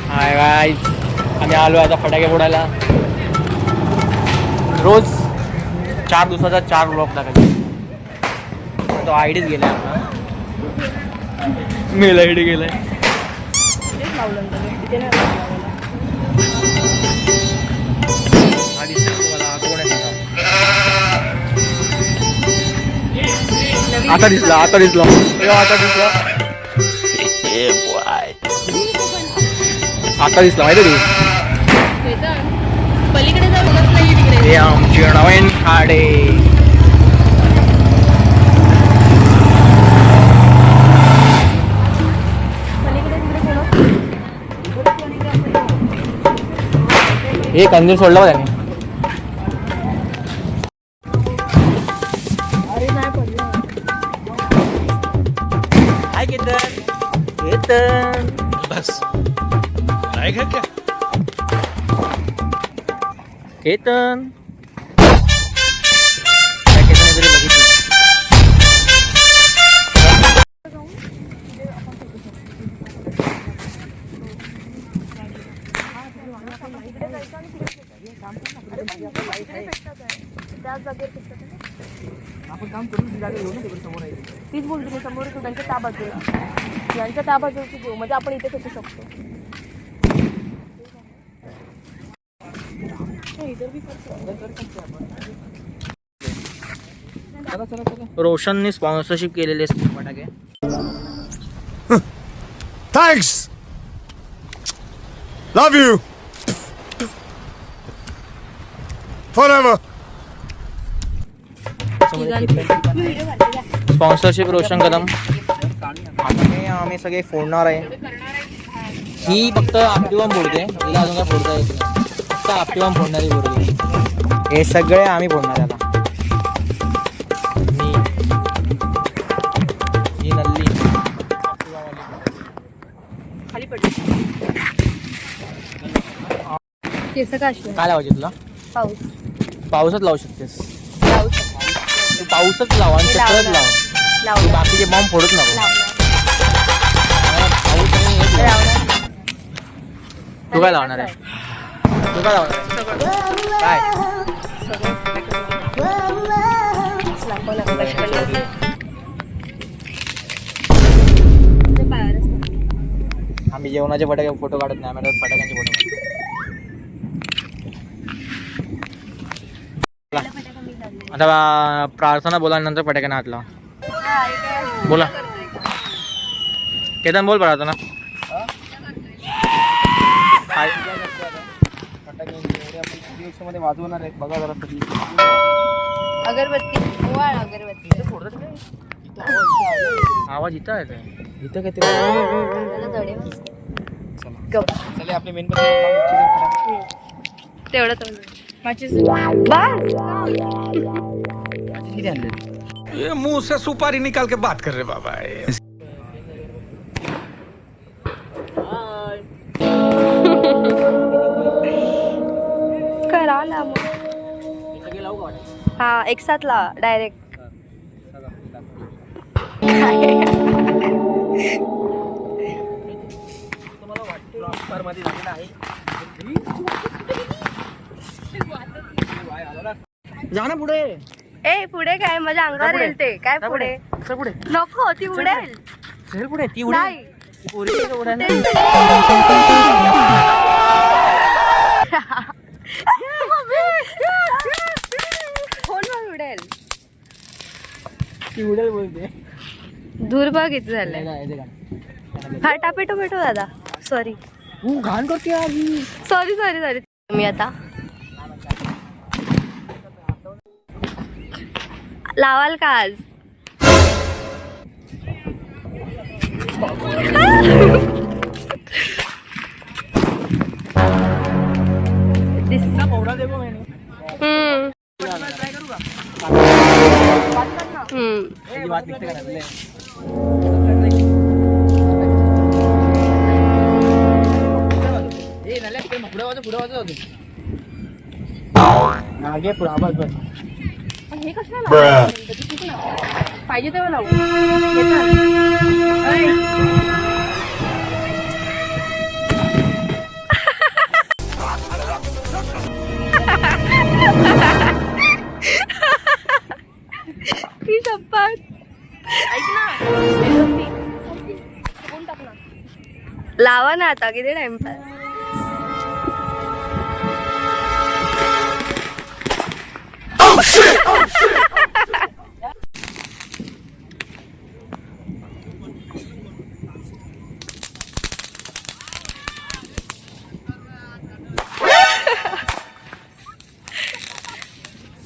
Hi guys, आम्ही आलो आता फटाके फोडायला. रोज 4 दिवसाचा 4 ब्लॉक टाकायचे. तो आयडीच गेलाय आपला, मेल आयडी गेलाय. आता दिसला आता दिसला आता दिसला आता दिसला माहिती तू. पलीकडे जाऊ नाही तिकडे. हे आमचे नवीन खाडे. हे कंदील सोडला बा त्याने. हाय केतन. केतन बस आएगा क्या? केतन काय केतन वगैरे बघितली. आपण काम करून ती जागा घेऊ ना तिकडे समोर आहे. तीच बोलते समोर तू त्यांच्या त्या बाजूला, यांच्या त्या बाजूची घेऊ म्हणजे आपण इथे फेकू शकतो. रोशनने स्पॉन्सरशिप केलेली असते फटाके. Thanks, love you forever. Sponsorship Roshan Kadam. आता हे आम्ही सगळे फोडणार आहे. ही फक्त आपटी बॉम्ब फोडते, हिला अजून काय फोडता येत नाही. फक्त आपटी बॉम्ब फोडणारी बोलते. हे सगळे आम्ही फोडणार आता. ही नल्ली खाली पडली. केस का अशी काय लावायचे तुला? पाऊस पावसात लावू शकतेस. लावू शकतो. तू पावसच लाव आणि चक्रच लाव. तू लावला बाकीचे बॉम्ब फोडत नको. पाऊस आणि हेच लाव. तू काय लावणार आहे? तू काय लावणार आहे? काय आम्ही जेवणाचे फटाके फोटो काढत नाही, आम्ही फटाक्यांचे फोटो काढतो. आता प्रार्थना बोला नंतर फटाक्याने हात लावा. बोला केतन, बोल प्रार्थना. फटाके वाजवणार आहे बघा जरा. अगरबत्ती ओवाळ. अगरबत्ती आवाज इथं आहे. इथं काय ते चला आपले मेन तेवढं तर माझी किती आणले? ये मुंह से सुपारी निकाल के बात कर रहे बाबा. करा मग. हा एक साथ ला डायरेक्ट. जा ना पुढे. ए पुढे काय माझ्या अंगावर येईल ते. काय पुढे पुढे नको, ती उडेल. चल पुढे. ती नाही फोन उडेल. ती उडेल बोलते. धूर बघ किती झालंय. हा टापेटो भेटो दादा. सॉरी घाण करते आधी. Sorry sorry sorry. मी आता लावाल का आज? पाहिजे तेव्हा लावू. लावा ना आता किती टाइमपास.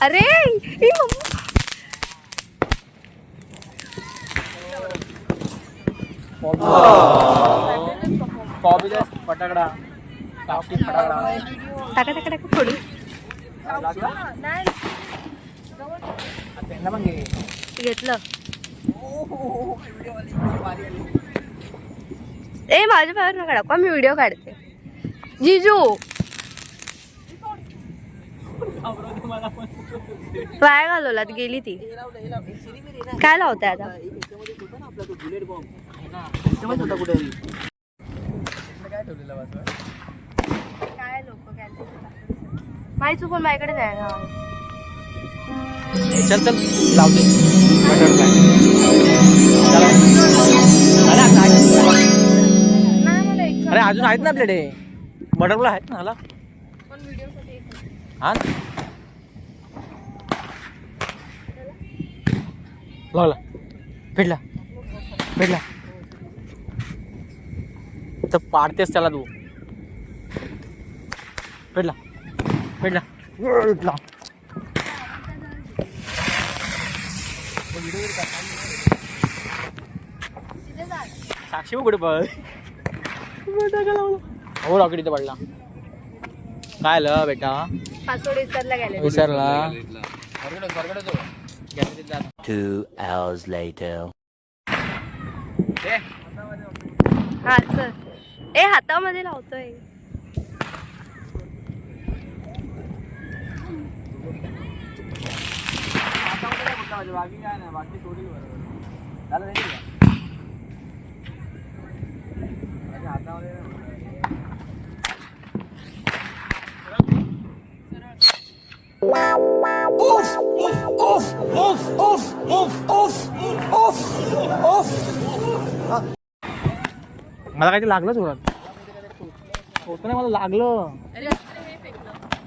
अरे ही मम्मा. फटाकडा टाका टाका टाका फोडू. घेतलं. ए माझ्या बाहेर नका टाकू, मी व्हिडिओ काढते. जिजू पाय घालवलात गेली ती. काय लावते आता. काय लोक माही चुकून माझ्याकडे नाही ना. चल चल लावते. अरे अजून आहेत ना आपल्याकडे बटरफ्लाय आहेत ना. हा लागला. भेटला भेटला तर पाडतेस त्याला तू. भेटला भेटला भेटला. साक्षी कुठे पळ. हो रॉकेट इथे पडला. काय आलं बेटा. पासवर्ड विसरला गेले. विसरला. 2 hours later. हा चल. ए हातामध्ये लावतोय. मला काहीतरी लागलं जोरात. होतं नाही मला लागलं.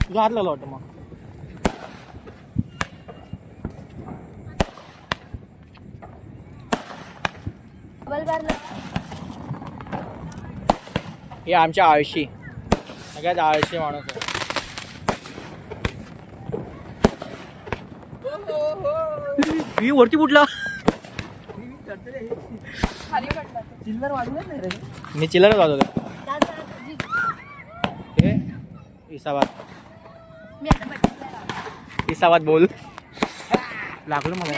तुझा हात लागला वाटतं. मग हे आमच्या आळशी सगळ्यात आळशी माणूस आहे. ही वरती कुठला. मी चिल्लर वाजवलं. हे इसाबाद इसाबाद बोल. लागलं मला.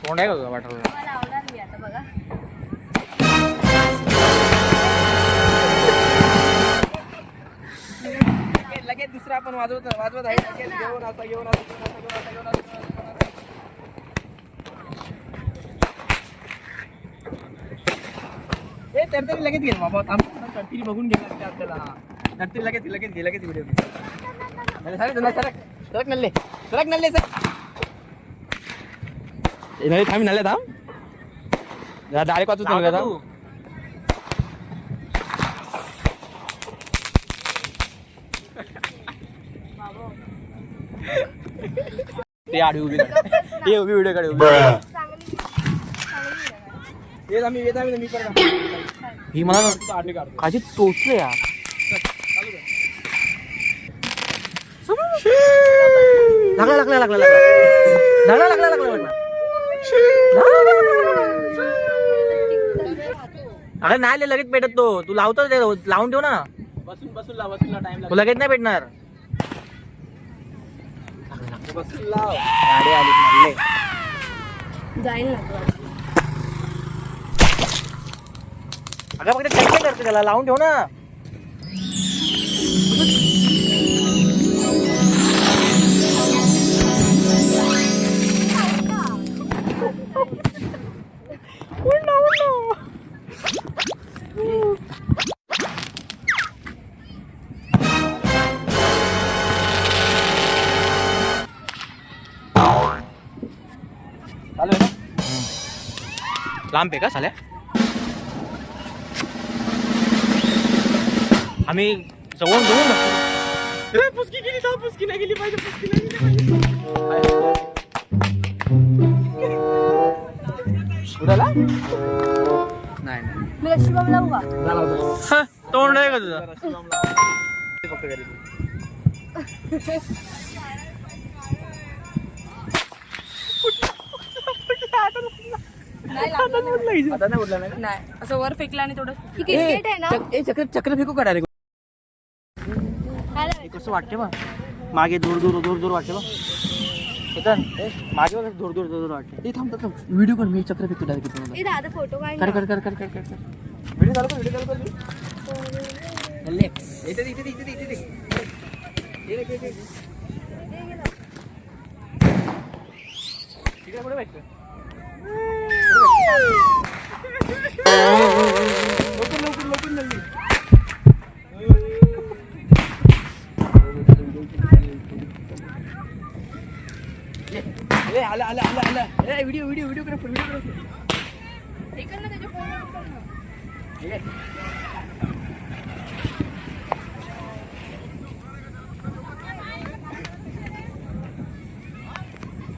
कोण आहे का तुझा वाटलं. लावणार मी आता बघा. लगेच दुसरा आपण वाजवत आहे. घेऊन असं घेऊन हे तरतरी लगेच गेल बाबा. तरतरी बघून गेला आपल्याला. तरतरी लगेच व्हिडिओ सरक नल्ले सर. नल्ले थांब नल्ले थांब. डायरेक्ट वाचूच नल्ले थांब. ते आडी उभी ते उभी व्हिडिओ काढ. मी ही मला काची टोचलं यार. लागला अरे नाही लगेच पेटत तो. तू लावतो लावून ठेव ना. बसून टाइम. तू लगेच नाही पेटणार. गाडी आली म्हणले जाईल ना. अगं फक्त चेक करते त्याला. लावून ठेव ना. लांब आहे का साल्या. आम्ही जवळ जवळ पुसकी गेली तर पुसकी नाही गेली पाहिजे पुसकी नाही गेली नाही मी रशी बॉम्ब लावू का? तोंड आहे का तुझं नाही असं वर फेकला आणि थोडं क्रिकेट आहे ना. चक्र फेकू का डायरेक्ट कसं वाटते बा मागे दूर दूर दूर दूर वाटते बा चेतन मागे बघ दूर दूर दूर वाटते ते थांब थांब व्हिडिओ कर मी चक्र फेकतो डायरेक्ट ए दादा फोटो काढ कर कर कर कर कर कर व्हिडिओ चालू कर व्हिडिओ चालू कर ले इथे इथे इथे इथे इथे तिकडे पुढे बघ व्हिडिओ व्हिडिओ व्हिडिओ कर व्हिडिओ कर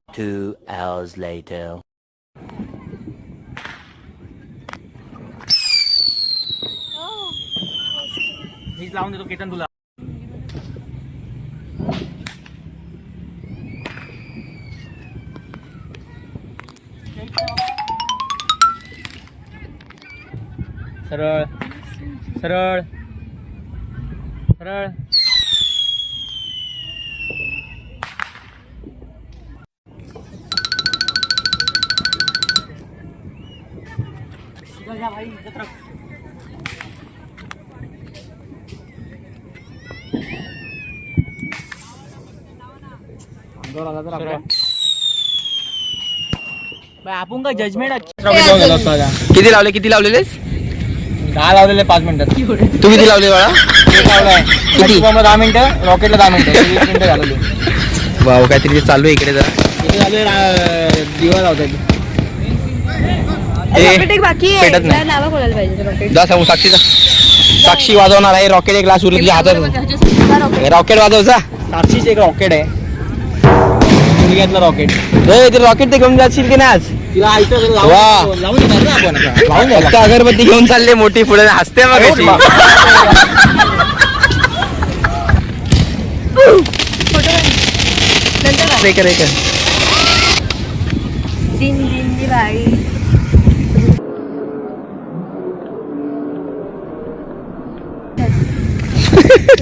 Two hours later. मीच लावून देतो केतन तुला सरळ सरळ सरळ भाई आपण काय जजमेंट किती लावलेलेस 10 लावलेले 5 मिनिटात तू किती लावले बाळा किती 10 मिनिटं रॉकेटला 10 मिनिटं 20 मिनिटं झालेली वाव काहीतरी चालू आहे इकडे जरा किती झाले दिवा लावतात रॉकेट एक बाकी आहे पेटत नाही. नावा कोणाला पाहिजे रॉकेट जा सांगू साक्षी वाजवणार आहे रॉकेट एक ग्लास उरली तुझ्या हातात रॉकेट वाजवचा साक्षीच एक रॉकेट आहे मुलग्यातलं रॉकेट ते रॉकेट ते घेऊन जाशील की नाही आज तिला आयतं वा. लावून देणार ना आपण लावून द्यायला फक्त अगरबत्ती घेऊन चालले मोठी पुढे हसते मग अशी. नंतर हे कर, हे कर. दिन दिन दिवाळी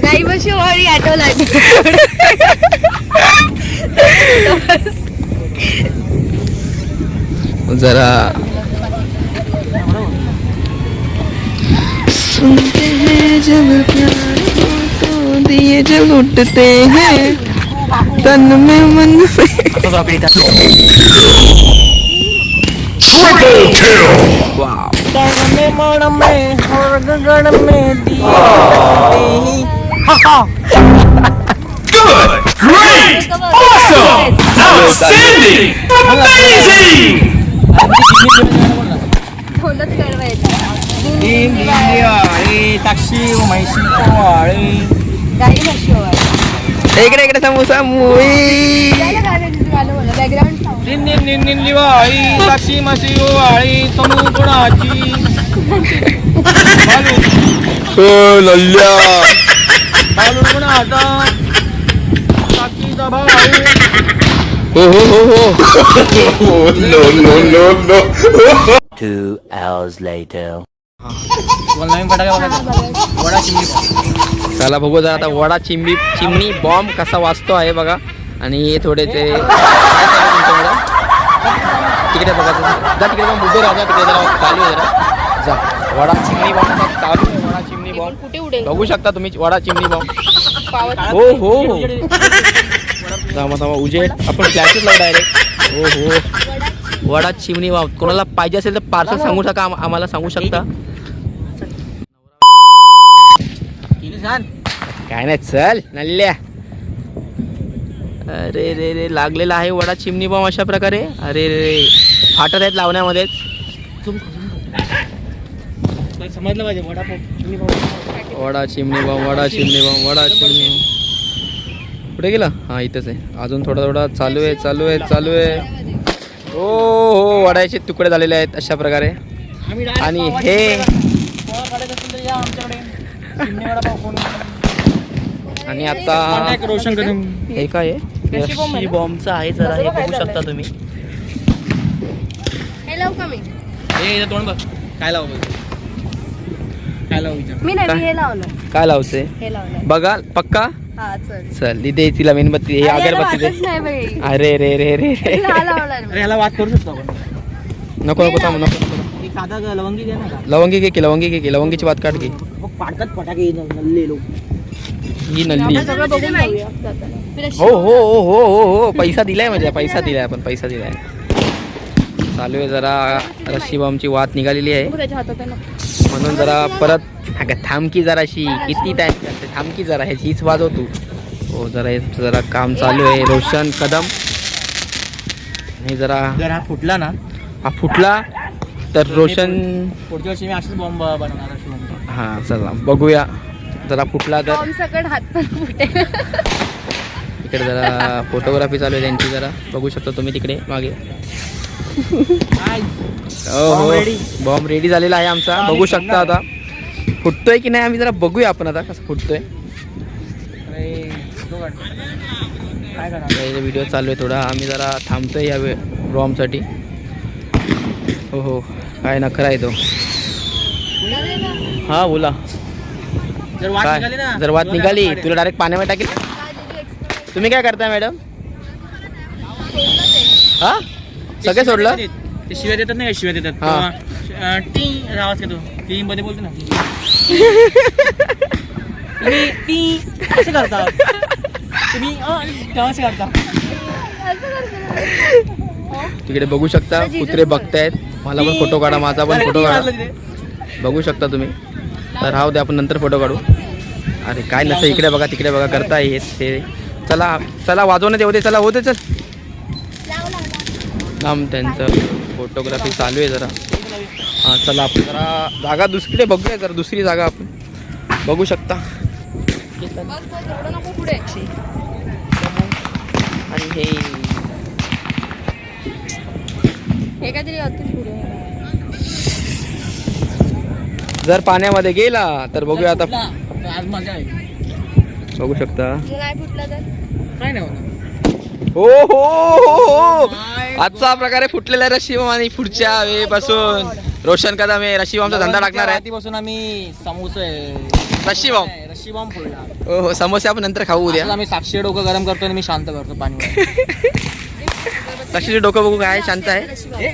गाई बशी वाळी आठवला जरा सुनते हैं जब प्यार तो दिए जब उठते हैं तन में मन में वाह Outstanding! Amazing! ढोलच कडवायचा साक्षी म्हैशी पोवाळे गाई बशी वाळी इकडे इकडे समोसा मुई बॅकग्राऊंड साऊंड दिन दिन दिन दिन दिवाळी साक्षी म्हशी पोवाळी समूह कोणाची लल्ल्या बालू कोणाचा साक्षीचा भाऊ हो हो हो हो no 2 hours later. नवीन फटाका बघायचा वडा चिमणी चला बघू जरा आता वडा चिमणी बॉम्ब कसा वाजतो आहे बघा आणि हे थोडेसे तिकडे बघा जा तिकडे जाऊन उभे राहा तिकडे जरा चालू आहे जरा जा वडा चिमणी बॉम्ब चालू आहे वडा चिमणी बॉम्ब कुठे उडेल बघू शकता तुम्ही वडा चिमणी बॉम्ब हो हो हो थांबा उजेड आपण फ्लॅशच लावू डायरेक्ट हो हो वडा चिमणी वाव कोणाला पाहिजे असेल तर पार्सल सांगू शकता आम्हाला सांगू शकता काय नाही चल नल्ल्या अरे रे रे लागलेला आहे वडा चिमणी बॉम्ब अशा प्रकारे अरे रे फाटत आहेत लावण्यामध्येच समजलं पाहिजे वडा चिमणी वडा चिमणी बॉम्ब, वडा चिमणी बॉम्ब, वडा चिमणी बॉम्ब. कुठे गेला? हा इथंच आहे. अजून थोडा थोडा चालू आहे, चालू आहे, चालू आहे. हो हो, वड्याचे तुकडे झालेले आहेत अशा प्रकारे. आणि हे आणि आता रोशन कदम हे काय आहे? रशी बॉम्बचं आहे जरा, हे बघू शकता तुम्ही. हे लावू का मी? हे तोंड बघ काय लावू काय लावू विचार. मी नाही, काय? मी हे लावलं. काय लावते हे लावलं. बघा पक्का. हा चल. चल इथे तिला मेणबत्ती, हे अरे, याला अगरबत्ती वाटच दे. नाही बाई. अरे रे रे रे रे. हा लावणार मी. अरे ह्याला वाद करू शकतो आपण. नको नको थांब नको. एक साधा लवंगी घे ना का लवंगी घे की, लवंगी घे की, लवंगीची वात काढ की. मग पाडतात फटाके नल्ले लोक. ही नल्ली. आपण सगळं बघून जाऊया जाताना. हो हो हो हो हो हो, पैसा दिलाय म्हणजे, पैसा दिलाय आपण, पैसा दिलाय. चालू आहे जरा रशी बॉम्बची वात निघालेली आहे, बघ त्याच्या हातात आहे ना. म्हणून जरा परत अगं थांबकी जराशी, किती टाइम करते, थांबकी जरा, हीच वाजव तू. हो जरा काम चालू आहे. रोशन कदम आणि जरा जर हा फुटला ना हा फुटला तर रोशन. पुढच्या वर्षी मी असेच बॉम्ब बनवणार अशी बॉम्ब. हा चला बघूया. जरा फुटला तर बॉम्ब सकट हात पण फुटेल. इकडे जरा फोटोग्राफी चालू आहे त्यांची, जरा बघू शकता तुम्ही तिकडे मागे. हो हो, बॉम्ब रेडी झालेला आहे आमचा, बघू शकता. आता फुटतोय की नाही आम्ही जरा बघूया आपण आता कसं फुटतोय. काय करणार व्हिडिओ चालू आहे थोडा, आम्ही जरा थांबतोय या बॉम्बसाठी. हो हो, काय नखरा आहे तो. हा बोला. जर वाद काय निघाली ना जर वाद निघाली तुला डायरेक्ट पाण्यामध्ये टाकेल. तुम्ही काय करताय मॅडम? हा सगळे सोडलं. ते शिव्या देतात नाही, शिव्या देतात हा. तेव्हा, टी आवाज येतो टी मध्ये बोलतो ना. तुम्ही टी कसे करता तुम्ही कसे करता. तिकडे बघू शकता कुत्रे बघतायत. मला पण फोटो काढा, माझा पण फोटो काढा, बघू शकता तुम्ही. तर राहू दे, आपण नंतर फोटो काढू. अरे काय नसतं, इकडे बघा तिकडे बघा करताय हे. चला चला वाजवण्यात येऊ दे, चला होते चल. लांब त्यांचं फोटोग्राफी चालू आहे जरा. हां चला आपण जरा जागा दुसरीकडे बघूया, जरा दुसरी जागा आपण बघू शकता. आणि हे काहीतरी अतिच पुढे. जर पाण्यामध्ये गेला तर बघूया आता. आज मजा आहे. बघू शकता. नाही फुटला तर काय नाही होणार. हो हो हो, आजचा प्रकारे फुटलेला आहे रशी बॉम्ब. आणि पुढच्या वेळेपासून रोशन कदम हे रशी बॉम्बचा धंदा टाकणार आहे. आधीपासून आम्ही समोसे रशी बॉम्ब. रशी बॉम्ब फोडला. हो हो, समोसे आपण नंतर खाऊ उद्या. आम्ही साक्षी डोकं गरम करतो आणि मी शांत करतो पाणी. साक्षीचे डोकं बघू काय शांत आहे.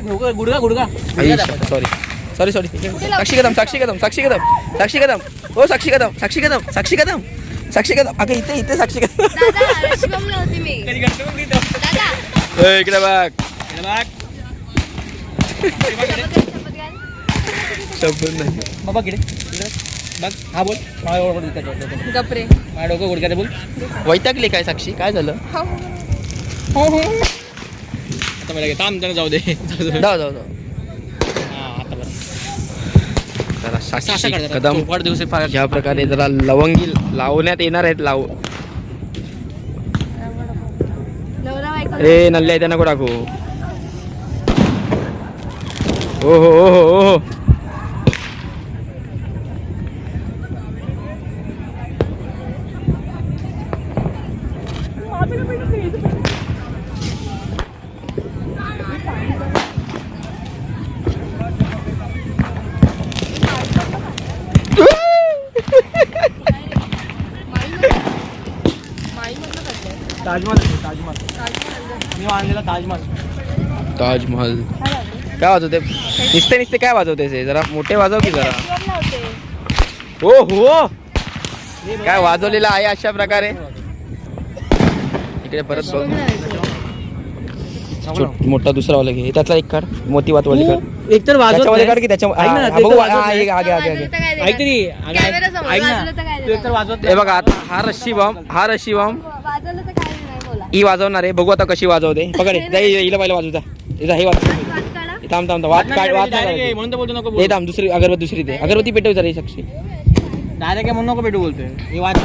गुडगा गुडगा सॉरी सॉरी सॉरी. साक्षी कदम, साक्षी कदम, साक्षी कदम, साक्षी कदम. हो साक्षी कदम, साक्षी कदम, साक्षी कदम, साक्षी कदम. अगं इथे इथे साक्षी कदम. दादा रशी बॉम्ब लावते मी. दादा इकडे बघ. शब्द नाही बाबा किडे बघ. हा बोल गपरे. माझ्या डोकं गुडघ्यात बोल. वैतागली काय साक्षी, काय झालं? आता मला थांब त्याला जाऊ दे. जाऊ जाऊ जाऊ. हा आता बरं. जरा असं साक्षी करतात. कदम वाढ दिवशी फार ज्या प्रकारे जरा लवंगी लावण्यात येणार आहेत. नवरा बायको. ए नल्ले आहे, त्यांना को टाकू. ओ हो ओ हो ओ हो. ताजमहल आहे, ताजमहल मी आणलेला ताजमहल. ताजमहल काय वाजवते? निसते निसते काय वाजवते ते? जरा मोठे वाजव की जरा. हो हो, काय वाजवलेला आहे अशा प्रकारे. इकडे परत बघ. मोठा दुसरा वाला घे, त्यातला एक काढ, मोठी वातवाली काढ. एक तर त्याच्यामध्ये काढ की त्याच्या ऐक ना, हा, ते बघू. तर हा, वाजवत एक आगे आगे आगे. ऐक तरी कॅमेरा समोर ऐक ना वाजलं तर काय तू एक तर वाजवत हे बघा आता हा रशी बॉम्ब, हा रशी बॉम्ब वाजवलं तर काय नाही बोला. ही वाजवणार आहे. बघू आता कशी वाजवते. पकड हिला पहिला वाजवता. हे वाजव. वाद काढा. थांब थांब वाद काढ, वाद म्हणून तर बोलतो नको हे थांब. दुसरी अगरबत्ती, दुसरी दे. अगरबत्ती पेटव जरा ही साक्षी. डायरेक्ट म्हणून नको भेटू बोलतोय हे वाच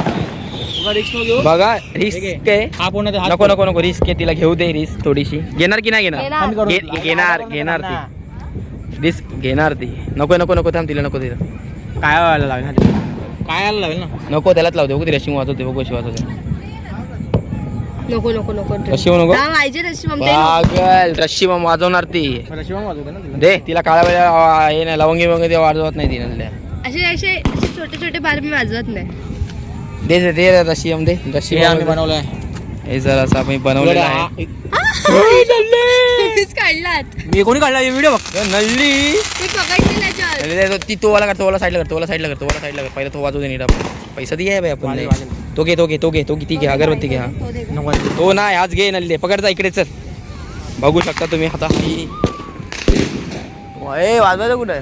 रिस्क घेऊ बघा रिस्क आहे. हा पूर्ण नको नको नको रिस्क आहे, तिला घेऊ दे रिस्क थोडीशी. घेणार की नाही घेणार? घेणार. घेणार ती रिस्क घेणार ती. नको नको नको थांब, तिला नको तिला काय व्हायला लागेल काय यायला लागेल ना नको, त्यालाच लावते बघू ती रशी वाजवते बघू कशी वाजवते. नको नको नको रशी नको हा, पाहिजे रशी मग पागल, रशी मग वाजवणार ती. शिवम वाजवते ना तुला. दे तिला काळा वेळा हे नाही लवंगी वगैरे वाजवत नाही ती नसल्या. असे असे असे छोटे छोटे बार मी वाजवत नाही. दे दे दे रशी दे रशी हे आम्ही बनवलंय हे जरा असं आम्ही बनवलेलं आहे. तुम्हीच काढलात. मी कोणी काढला व्हिडिओ बघ नल्ली मी पकडली त्याच्यावर. ती तो वाला कर, तो वाला साईडला कर, तो वाला साईडला कर, तो वाला साईडला कर. पहिला तो वाजवू दे नीट आपण. पैसा दिया आहे बाई आपण वाजेल, नाही. वाजेल. तो घे तो घे तो घे तो किती घे, अगरबत्ती घे. हा तो दे गं. नको तो नाही आज घे नल्ले, पकडता इकडे चल. बघू शकता तुम्ही आता वाजवायचं कुठं आहे?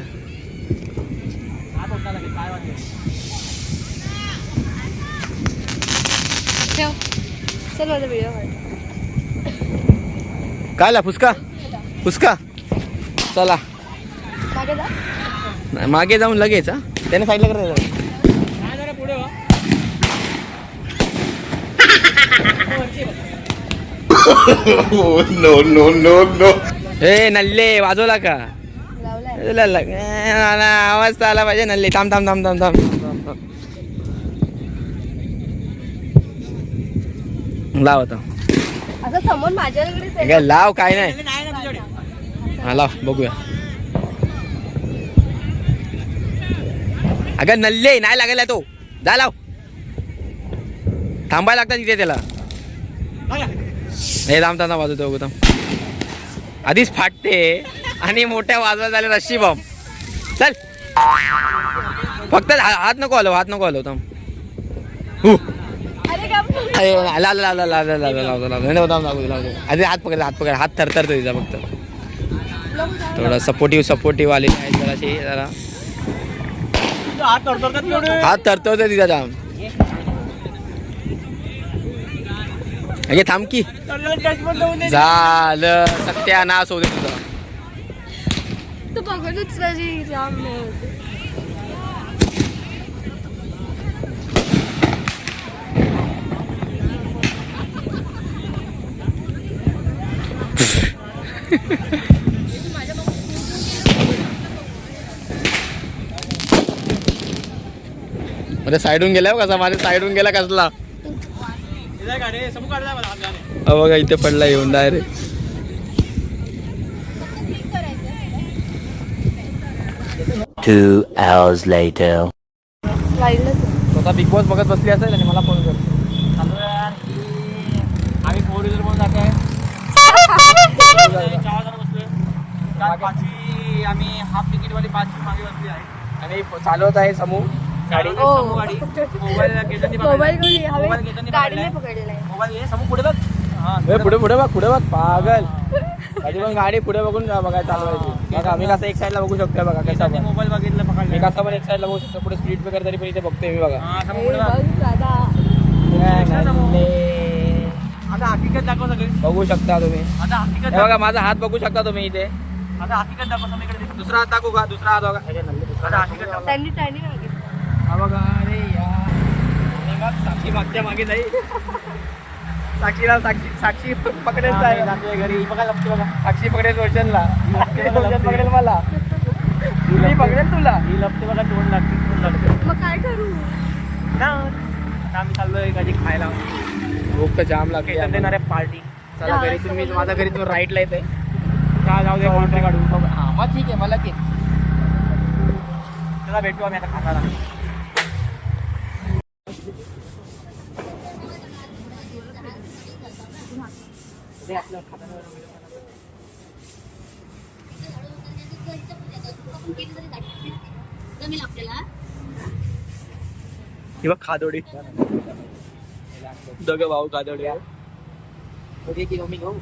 ठेव. चल माझा व्हिडिओ काढ. काय ला फुसका फुसका चला मागे जा. नाही, मागे जाऊन लगेच. हा त्याने साईडला करायचं. no, no, no, no. हे नल्ले वाजवला का? लावलाय. आवाज तर आला पाहिजे. नल्ले थांब थांब थांब थांब थांब. लाव आता असं समोर माझ्याकडेच आहे. काय लाव, काय नाही. हा लाव बघूया. अगं नल्ले नाही लागला तो. जा लाव. थांबायला लागतं तिथे त्याला. हे थांब थांब वाजवतो बघू थांब. आधीच फाटते आणि मोठ्या वाजवा झाल्या रशी बॉम्ब. चल फक्त हात नको आलो, हात नको आलो. थांब अरे का आधी हात पकड, हात पकड. हात थरथरतो तिचा फक्त. थोडा सपोर्टिव्ह आले आहे जराशी जरा. हात थरथरतो तिचा जाम. अगे थांब की. झालं सत्यानाश होते तुझा. तू बघूनच माझी जाम हे होते. म्हणजे साईडून गेला कसा, माझ्या साईडून गेला कसला. बघा इथे पडला येऊन डायरेक्ट.2 hours later. स्वतः बिग बॉस बघत बसली असेल आणि मला फोन कर. आम्ही 4 व्हीलर म्हणून जात आहे पाचवी. आम्ही हाफ तिकीट वाली पाचवी मागे बसली आहे आणि चालवत आहे समूह गाडी. समूह गाडी. मोबाईल घेताना मोबाईल कोणी हवे मोबाईल घेताना गाडीने पकडलाय. मोबाईल हे समूह पुढे बघ. हा पुढे पुढे बघ, पुढे बघ पागल. कधी पण गाडी पुढे बघून बघायला चालवायची. बघा मी कसं एक साईडला बघू शकतो बघा कसा पण. मोबाईल बघितलं मी पकडलं. कसं पण एक साईडला बघू शकतो. पुढे स्पीड ब्रेकर तरी पण इथे बघतोय मी बघा. हा समूह ए, पुढे बघ. बघ दादा. आता हकीकत दाखव सगळी. बघू शकता तुम्ही. आता हकीकत हे बघा माझा हात बघू शकता तुम्ही इथे. आता हकीकत दाखव सगळीकडे. दुसरा हात दाखवू का? दुसरा हात बघा. आता हकीकत दाखव. त्यांनी मागितलं. हा बघा. अरे यार साक्षी मागच्या मागे जाईल. साक्षी पकडेल घरी बघा लपते बघा. साक्षी पकडेल रोशनला. पकडेल मला. मी पकडेल तुला. ही लपते बघा. तोंड लागते. मग काय करू? आता आम्ही चाललोय कधी खायला. भूक तर जाम लागते. केतन देणार आहे पार्टी. चला घरी तुम्ही. माझ्या घरी तुम्ही राईटला येते. का जाऊ दे कॉन्ट्रॅक्ट काढू. हा मग ठीक आहे मला की. चला भेटू आम्ही आता खाताना. किंवा खादोडी. दोघं भाऊ कादवडे. मी घेऊ.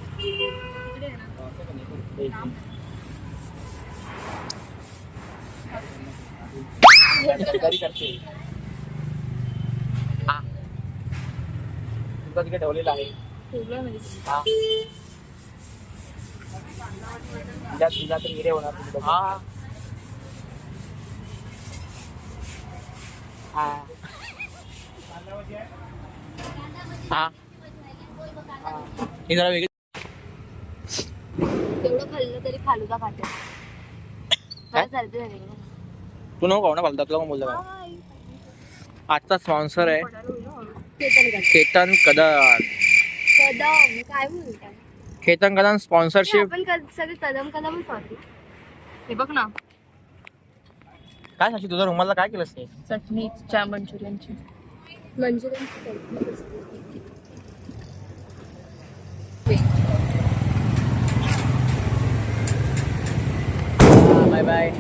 तिकडे ठेवलेला आहे. तिला तर हिरे होणार. हा हे जरा वेगळी तेवढं खाल्लं तरी फालुदा खाते. काय? सर्दी झाली ना. तू नको खाऊ ना फालतू तुला कोण बोलतो काय? आजचा स्पॉन्सर आहे केतन कदम. कदम काय बोलताय? केतन कदम स्पॉन्सरशिप. आपण सगळे कदम कदमच होते. हे बघ ना, काय साक्षी तुझ्या रुमाला काय केलंस ते? चटणी मंचुरियनची. Bye bye.